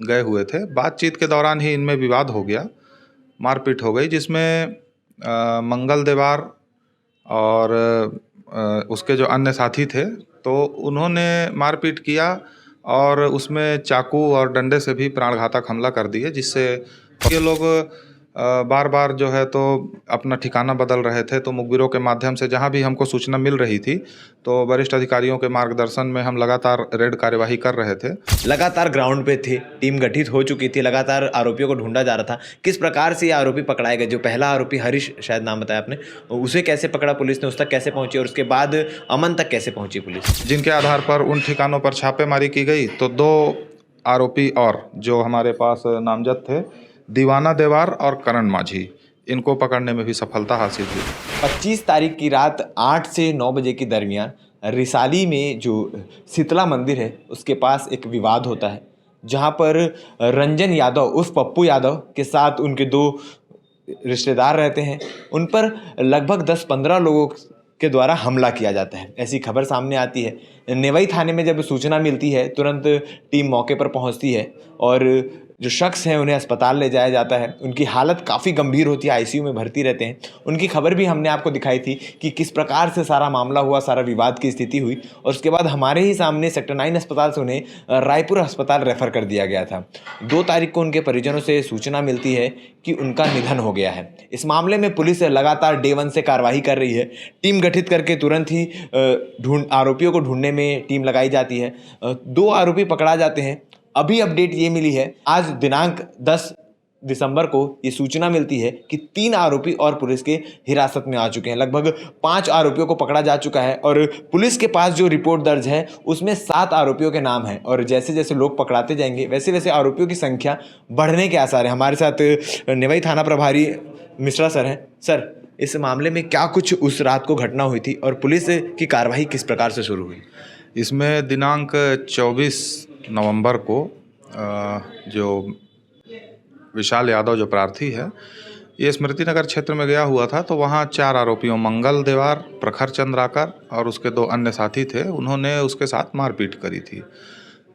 गए हुए थे। बातचीत के दौरान ही इनमें विवाद हो गया, मारपीट हो गई, जिसमें मंगल देवार और उसके जो अन्य साथी थे, तो उन्होंने मारपीट किया और उसमें चाकू और डंडे से भी प्राणघातक हमला कर दिए, जिससे ये लोग बार बार जो है तो अपना ठिकाना बदल रहे थे। तो मुखबिरों के माध्यम से जहां भी हमको सूचना मिल रही थी, तो वरिष्ठ अधिकारियों के मार्गदर्शन में हम लगातार रेड कार्यवाही कर रहे थे। लगातार ग्राउंड पे थे, टीम गठित हो चुकी थी, लगातार आरोपियों को ढूंढा जा रहा था। किस प्रकार से ये आरोपी पकड़ाए गए? जो पहला आरोपी हरीश शायद नाम बताया आपने, उसे कैसे पकड़ा पुलिस ने, उस तक कैसे पहुंची और उसके बाद अमन तक कैसे पहुंची पुलिस? जिनके आधार पर उन ठिकानों पर छापेमारी की गई, तो 2 आरोपी और जो हमारे पास नामजद थे, दीवाना देवार और करण माझी, इनको पकड़ने में भी सफलता हासिल हुई। 25 तारीख की रात 8 से 9 बजे के दरमियान रिसाली में जो शीतला मंदिर है उसके पास एक विवाद होता है, जहां पर रंजन यादव उर्फ पप्पू यादव के साथ उनके 2 रिश्तेदार रहते हैं। उन पर लगभग 10-15 लोगों के द्वारा हमला किया जाता है, ऐसी खबर सामने आती है। नेवई थाने में जब सूचना मिलती है, तुरंत टीम मौके पर पहुंचती है और जो शख्स हैं उन्हें अस्पताल ले जाया जाता है। उनकी हालत काफ़ी गंभीर होती है, आईसीयू में भर्ती रहते हैं। उनकी खबर भी हमने आपको दिखाई थी कि किस प्रकार से सारा मामला हुआ, सारा विवाद की स्थिति हुई और उसके बाद हमारे ही सामने सेक्टर 9 अस्पताल से उन्हें रायपुर अस्पताल रेफर कर दिया गया था। 2 तारीख को उनके परिजनों से सूचना मिलती है कि उनका निधन हो गया है। इस मामले में पुलिस लगातार डे 1 से कार्रवाई कर रही है। टीम गठित करके तुरंत ही आरोपियों को ढूंढने में टीम लगाई जाती है। 2 आरोपी पकड़ा जाते हैं। अभी अपडेट ये मिली है, आज दिनांक 10 दिसंबर को ये सूचना मिलती है कि 3 आरोपी और पुलिस के हिरासत में आ चुके हैं। लगभग 5 आरोपियों को पकड़ा जा चुका है और पुलिस के पास जो रिपोर्ट दर्ज है उसमें 7 आरोपियों के नाम हैं और जैसे जैसे लोग पकड़ाते जाएंगे वैसे वैसे आरोपियों की संख्या बढ़ने के आसार हैं। हमारे साथ नेवई थाना प्रभारी मिश्रा सर हैं। सर, इस मामले में क्या कुछ उस रात को घटना हुई थी और पुलिस की कार्रवाई किस प्रकार से शुरू हुई? इसमें दिनांक 24 नवंबर को जो विशाल यादव जो प्रार्थी है, ये स्मृति नगर क्षेत्र में गया हुआ था। तो वहाँ 4 आरोपियों मंगल देवार, प्रखर चंद्राकर और उसके 2 अन्य साथी थे, उन्होंने उसके साथ मारपीट करी थी।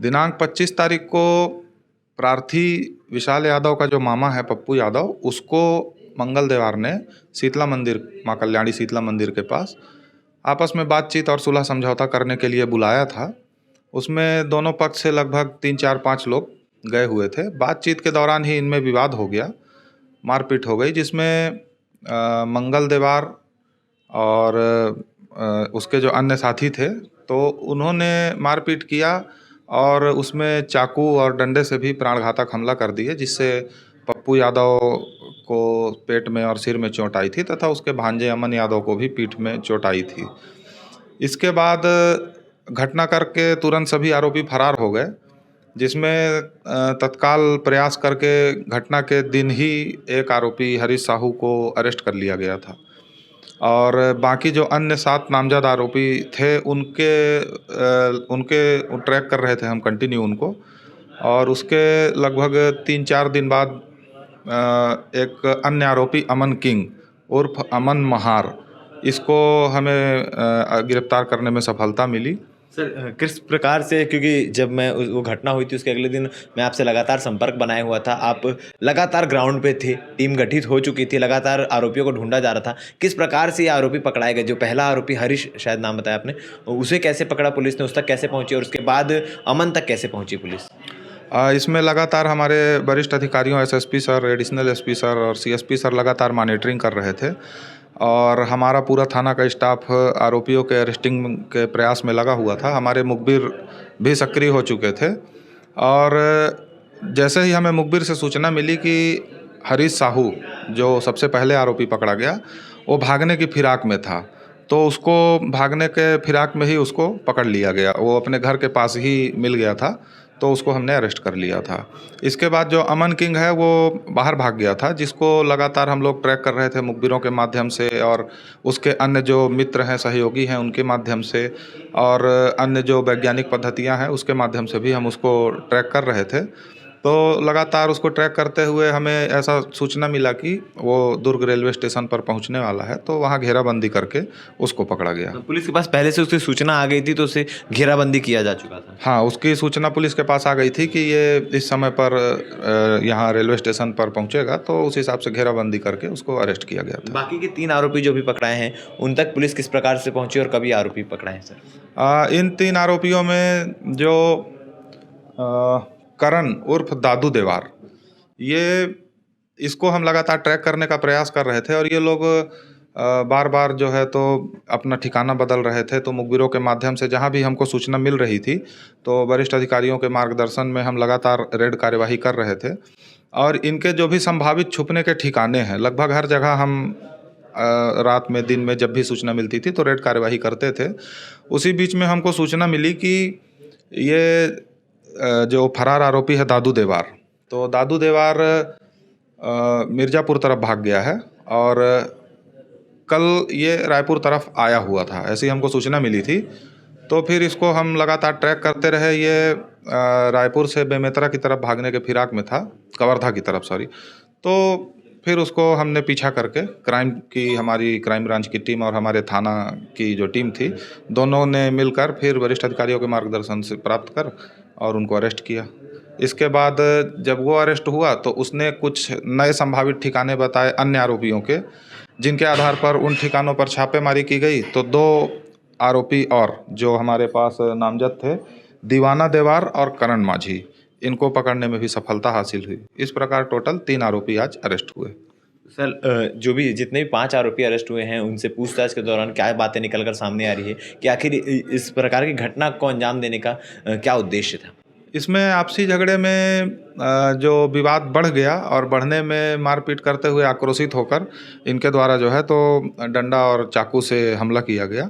दिनांक 25 तारीख को प्रार्थी विशाल यादव का जो मामा है पप्पू यादव, उसको मंगल देवार ने शीतला मंदिर, माँ कल्याणी शीतला मंदिर के पास आपस में बातचीत और सुलह समझौता करने के लिए बुलाया था। उसमें दोनों पक्ष से लगभग 3-4-5 लोग गए हुए थे। बातचीत के दौरान ही इनमें विवाद हो गया, मारपीट हो गई, जिसमें मंगल देवार और उसके जो अन्य साथी थे, तो उन्होंने मारपीट किया और उसमें चाकू और डंडे से भी प्राणघातक हमला कर दिए, जिससे पप्पू यादव को पेट में और सिर में चोट आई थी तथा उसके भांजे अमन यादव को भी पीठ में चोट आई थी। इसके बाद घटना करके तुरंत सभी आरोपी फरार हो गए, जिसमें तत्काल प्रयास करके घटना के दिन ही एक आरोपी हरीश साहू को अरेस्ट कर लिया गया था और बाकी जो अन्य 7 नामजद आरोपी थे उनके ट्रैक कर रहे थे हम कंटिन्यू उनको। और उसके लगभग 3-4 दिन बाद एक अन्य आरोपी अमन किंग उर्फ अमन महार, इसको हमें गिरफ्तार करने में सफलता मिली। सर, किस प्रकार से, क्योंकि जब मैं वो घटना हुई थी उसके अगले दिन मैं आपसे लगातार संपर्क बनाए हुआ था, आप लगातार ग्राउंड पे थे, टीम गठित हो चुकी थी, लगातार आरोपियों को ढूंढा जा रहा था। किस प्रकार से ये आरोपी पकड़ाए गए? जो पहला आरोपी हरीश शायद नाम बताया आपने, उसे कैसे पकड़ा पुलिस ने, उस तक कैसे पहुंची और उसके बाद अमन तक कैसे पहुंची पुलिस? इसमें लगातार हमारे वरिष्ठ अधिकारियों, SSP sir, additional SP sir और सीएसपी सर लगातार मॉनिटरिंग कर रहे थे और हमारा पूरा थाना का स्टाफ आरोपियों के अरेस्टिंग के प्रयास में लगा हुआ था। हमारे मुखबिर भी सक्रिय हो चुके थे और जैसे ही हमें मुखबिर से सूचना मिली कि हरीश साहू, जो सबसे पहले आरोपी पकड़ा गया, वो भागने की फिराक में था, तो उसको भागने के फिराक में ही उसको पकड़ लिया गया। वो अपने घर के पास ही मिल गया था, तो उसको हमने अरेस्ट कर लिया था। इसके बाद जो अमन किंग है वो बाहर भाग गया था, जिसको लगातार हम लोग ट्रैक कर रहे थे मुखबिरों के माध्यम से और उसके अन्य जो मित्र हैं, सहयोगी हैं, उनके माध्यम से और अन्य जो वैज्ञानिक पद्धतियां हैं उसके माध्यम से भी हम उसको ट्रैक कर रहे थे। तो लगातार उसको ट्रैक करते हुए हमें ऐसा सूचना मिला कि वो दुर्ग रेलवे स्टेशन पर पहुंचने वाला है, तो वहाँ घेराबंदी करके उसको पकड़ा गया। तो पुलिस के पास पहले से उसकी सूचना आ गई थी, तो उसे घेराबंदी किया जा चुका था। हाँ, उसकी सूचना पुलिस के पास आ गई थी कि ये इस समय पर यहाँ रेलवे स्टेशन पर पहुंचेगा, तो उस हिसाब से घेराबंदी करके उसको अरेस्ट किया गया था। बाकी के 3 आरोपी जो भी पकड़ाए हैं, उन तक पुलिस किस प्रकार से पहुंची और कभी आरोपी पकड़ाए हैं सर? इन 3 आरोपियों में जो करण उर्फ दादू देवार, ये इसको हम लगातार ट्रैक करने का प्रयास कर रहे थे और ये लोग बार बार जो है तो अपना ठिकाना बदल रहे थे। तो मुखबिरों के माध्यम से जहाँ भी हमको सूचना मिल रही थी, तो वरिष्ठ अधिकारियों के मार्गदर्शन में हम लगातार रेड कार्यवाही कर रहे थे और इनके जो भी संभावित छुपने के ठिकाने हैं, लगभग हर जगह हम रात में, दिन में जब भी सूचना मिलती थी तो रेड कार्यवाही करते थे। उसी बीच में हमको सूचना मिली कि ये जो फरार आरोपी है दादू देवार, तो दादू देवार मिर्ज़ापुर तरफ भाग गया है और कल ये रायपुर तरफ आया हुआ था, ऐसी हमको सूचना मिली थी। तो फिर इसको हम लगातार ट्रैक करते रहे। ये रायपुर से बेमेतरा की तरफ भागने के फिराक में था, कवर्धा की तरफ सॉरी। तो फिर उसको हमने पीछा करके हमारी क्राइम ब्रांच की टीम और हमारे थाना की जो टीम थी, दोनों ने मिलकर फिर वरिष्ठ अधिकारियों के मार्गदर्शन से प्राप्त कर और उनको अरेस्ट किया। इसके बाद जब वो अरेस्ट हुआ तो उसने कुछ नए संभावित ठिकाने बताए अन्य आरोपियों के, जिनके आधार पर उन ठिकानों पर छापेमारी की गई। तो 2 आरोपी और जो हमारे पास नामजद थे, दीवाना देवार और करण माझी, इनको पकड़ने में भी सफलता हासिल हुई। इस प्रकार टोटल 3 आरोपी आज अरेस्ट हुए। सर, जो भी जितने भी 5 आरोपी अरेस्ट हुए हैं, उनसे पूछताछ के दौरान क्या बातें निकल कर सामने आ रही है कि आखिर इस प्रकार की घटना को अंजाम देने का क्या उद्देश्य था? इसमें आपसी झगड़े में जो विवाद बढ़ गया और बढ़ने में मारपीट करते हुए आक्रोशित होकर इनके द्वारा जो है तो डंडा और चाकू से हमला किया गया,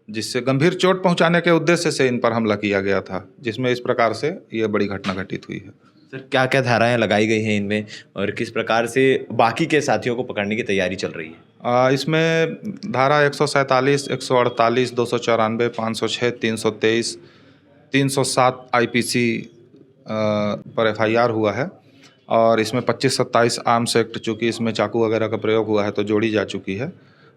जिससे गंभीर चोट पहुंचाने के उद्देश्य से इन पर हमला किया गया था, जिसमें इस प्रकार से ये बड़ी घटना घटित हुई है। सर, क्या क्या धाराएं लगाई गई हैं इनमें और किस प्रकार से बाकी के साथियों को पकड़ने की तैयारी चल रही है? इसमें धारा 147, 148, 294, 506, 323, 307 IPC पर FIR हुआ है और इसमें 25-27 आर्म्स एक्ट, चूँकि इसमें चाकू वगैरह का प्रयोग हुआ है, तो जोड़ी जा चुकी है।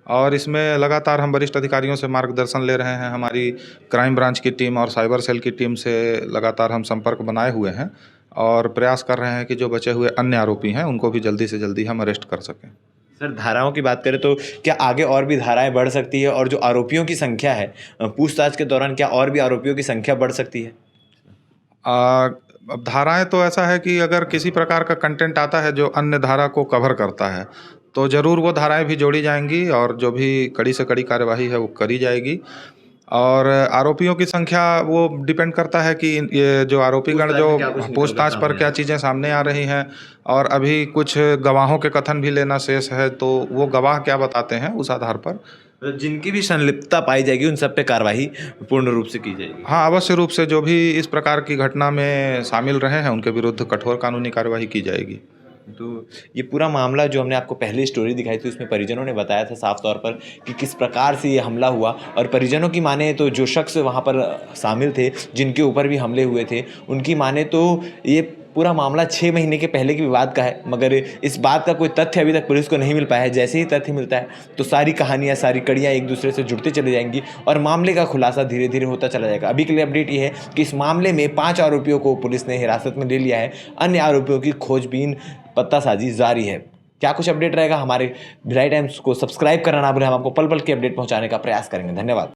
और इसमें लगातार हम वरिष्ठ अधिकारियों से मार्गदर्शन ले रहे हैं। हमारी क्राइम ब्रांच की टीम और साइबर सेल की टीम से लगातार हम संपर्क बनाए हुए हैं और प्रयास कर रहे हैं कि जो बचे हुए अन्य आरोपी हैं उनको भी जल्दी से जल्दी हम अरेस्ट कर सकें। सर, धाराओं की बात करें तो क्या आगे और भी धाराएं बढ़ सकती है और जो आरोपियों की संख्या है, पूछताछ के दौरान क्या और भी आरोपियों की संख्या बढ़ सकती है? अब धाराएं तो ऐसा है कि अगर किसी प्रकार का कंटेंट आता है जो अन्य धारा को कवर करता है, तो ज़रूर वो धाराएं भी जोड़ी जाएंगी और जो भी कड़ी से कड़ी कार्यवाही है वो करी जाएगी। और आरोपियों की संख्या वो डिपेंड करता है कि ये जो आरोपीगण जो पूछताछ पर क्या चीज़ें सामने आ रही हैं, और अभी कुछ गवाहों के कथन भी लेना शेष है, तो वो गवाह क्या बताते हैं उस आधार पर जिनकी भी संलिप्तता पाई जाएगी उन सब पे कार्रवाई पूर्ण रूप से की जाएगी। हाँ, अवश्य रूप से जो भी इस प्रकार की घटना में शामिल रहे हैं उनके विरुद्ध कठोर कानूनी कार्यवाही की जाएगी। तो ये पूरा मामला जो हमने आपको पहली स्टोरी दिखाई थी, उसमें परिजनों ने बताया था साफ तौर पर कि किस प्रकार से ये हमला हुआ, और परिजनों की माने तो जो शख्स वहाँ पर शामिल थे, जिनके ऊपर भी हमले हुए थे, उनकी माने तो ये पूरा मामला 6 महीने के पहले के विवाद का है, मगर इस बात का कोई तथ्य अभी तक पुलिस को नहीं मिल पाया है। जैसे ही तथ्य मिलता है तो सारी कहानियाँ, सारी कड़ियाँ एक दूसरे से जुड़ते चले जाएंगी और मामले का खुलासा धीरे धीरे होता चला जाएगा। अभी के लिए अपडेट ये है कि इस मामले में 5 आरोपियों को पुलिस ने हिरासत में ले लिया है, अन्य आरोपियों की खोजबीन पत्तासाजी जारी है। क्या कुछ अपडेट रहेगा, हमारे भिलाई टाइम्स को सब्सक्राइब करना ना भूलें। हम आपको पल पल की अपडेट पहुँचाने का प्रयास करेंगे। धन्यवाद।